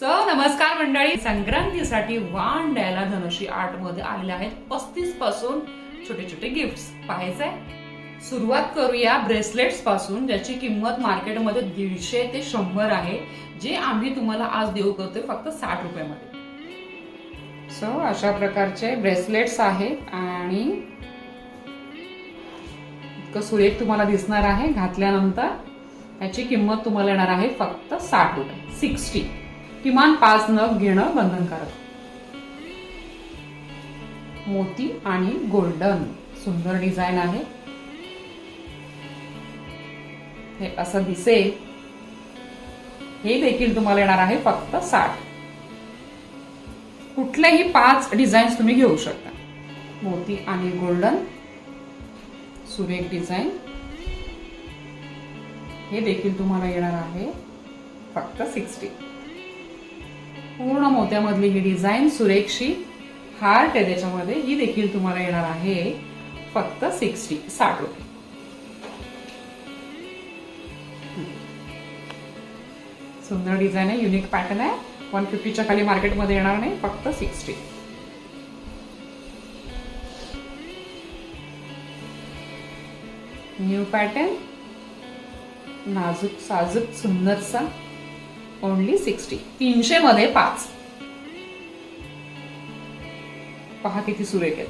नमस्कार मंडळी, संक्रांतीसाठी वाण द्यायला धनुषी आर्ट मध्ये आलेले आहेत 35 पासून छोटे छोटे गिफ्ट्स पाहायचंय. सुरुवात करूया ब्रेसलेट्स पासून, ज्याची किंमत मार्केटमध्ये 150 ते 100 आहे, जे आम्ही तुम्हाला आज देऊ करतोय फक्त 60 रुपयामध्ये. अशा प्रकारचे ब्रेसलेट्स आहेत आणि इतकं सुरेख तुम्हाला दिसणार आहे. घातल्यानंतर याची किंमत तुम्हाला येणार आहे फक्त 60 रुपये, 60. किमान 5 नग घेणं बंधनकारक. मोती आणि गोल्डन सुंदर डिझाइन आहे. हे असं दिसेल. हे देखील तुम्हाला येणार आहे फक्त 60. कुठलेही 5 डिझाईन्स तुम्ही घेऊ शकता. मोती आणि गोल्डन सुरेख डिझाइन. हे देखील तुम्हाला येणार आहे फक्त 60. पूर्ण मोत्यामधली ही डिझाइन सुरेखशी हार्ट आहे त्याच्यामध्ये. ही देखील तुम्हाला येणार आहे फक्त 60 रुपये. सुंदर डिझाइन आहे, युनिक पॅटर्न आहे. 150च्या खाली मार्केटमध्ये येणार नाही, फक्त 60. न्यू पॅटर्न, नाजूक साजूक सुंदरसा, ओनली 60. 300 मध्ये 5. पहा किती सुरेख आहेत.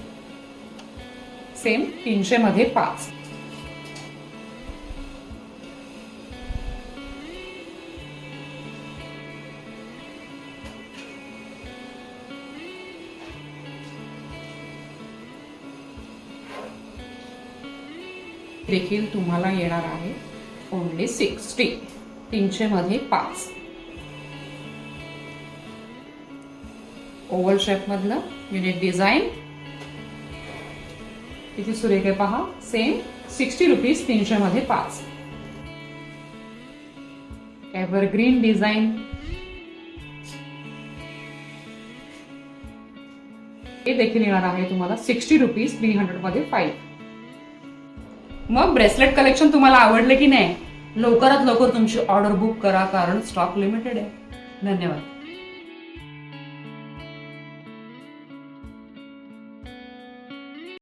सेम 300 मध्ये 5. देखील तुम्हाला येणार आहे ओनली 60. 300 मध्ये 5. ओव्हल शेप मधलं युनिक डिझाइन. किती सुरेख आहे पहा. सेम 60 रुपीज, 300 मध्ये 5. Evergreen design. हे देखील येणार आहे तुम्हाला 60 रुपीज, 300 मध्ये 5. मग ब्रेसलेट कलेक्शन तुम्हाला आवडले की नाही? लवकरात लवकर तुमची ऑर्डर बुक करा, कारण स्टॉक लिमिटेड आहे. धन्यवाद.